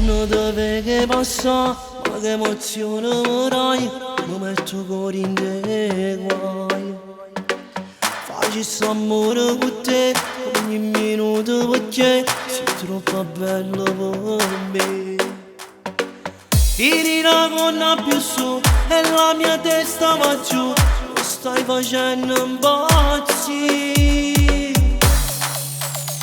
non deve che passa, ma che emozione mi dai, mi metto cuore in te guai. Faccio amore con te ogni minuto perché sei troppo bello per me. Tiri la gonna più su e la mia testa va giù, mi stai facendo impazzire.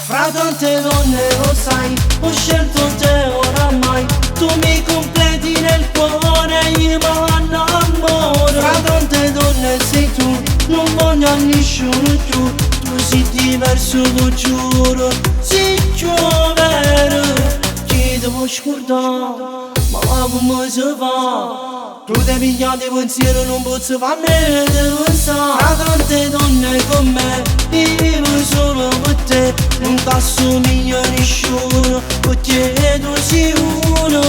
Fra tante donne lo sai, ho scelto te oramai, tu mi completi nel cuore e io mi innamoro. Fra tante donne sei tu, non voglio a nessuno più, tu sei diverso, lo giuro, sei vero. Chi devo scordare, ma come si fa? Tu devi pigliare pensiero, non posso farmi pensare. Fra tante donne con me, vivo solo per te, non ti assomiglia a nessuno, perché tu sei uno.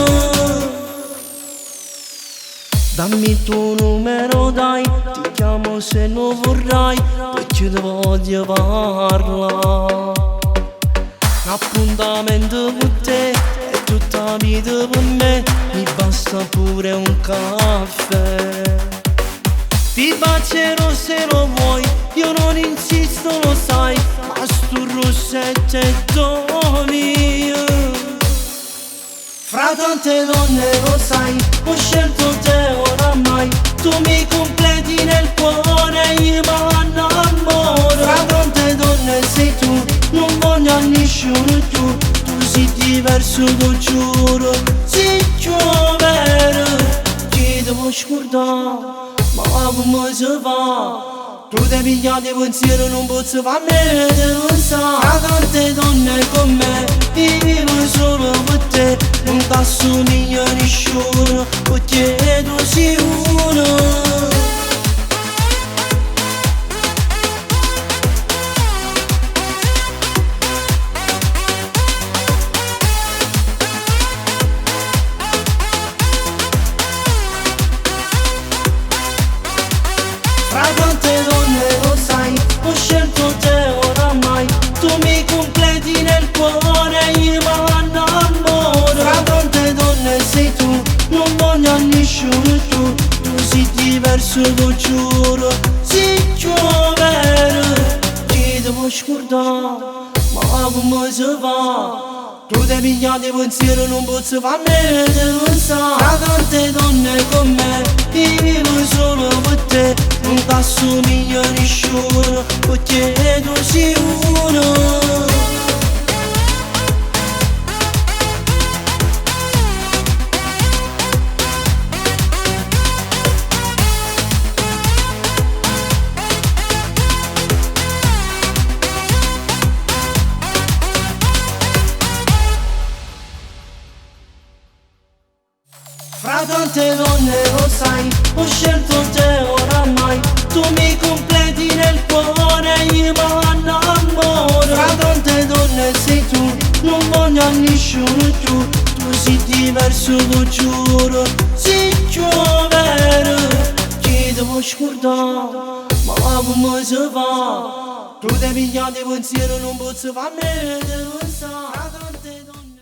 Dammi il tuo numero dai, ti chiamo se non vorrai, perché ti voglio parlare. Un appuntamento con te è tutta la vita per me, mi basta pure un caffè. Ti bacerò se lo vuoi, io non insisto lo sai, ma sto rossetto è tutto mio. Fra tante donne lo sai, ho scelto te oramai, tu mi completi nel cuore e io mi innamoro. Fra tante donne sei tu, non voglio a nessuno più, tu sei diverso, lo giuro, sei vero. Chi devo scordare, ma come si fa? Tu devi pigliare pensiero, non posso farmi pensare. Fra tante donne con me, vivo solo per te, non ti assomiglia a nessuno, perché tu sei uno. Fra tante donne lo sai, ho scelto te oramai, tu mi completi nel cuore e io mi innamoro. Fra tante donne sei tu, non voglio a nessuno più, tu sei diverso, lo giuro, sei vero. Chi devo scordare, ma come si fa? Tu devi pigliare pensiero, non posso farmi pensare. Fra tante donne con me, vivo solo per te, non ti assomiglia a nessuno, perché tu sei uno. Fra tante donne lo sai, ho scelto te oramai, tu mi completi nel cuore e io mi innamoro. Fra tante donne sei tu, non voglio a nessuno più, tu sei diverso, lo giuro, sei vero. Chi devo scordare, ma come si fa? Tu devi pigliare pensiero, non posso farmi pensare. Fra tante donne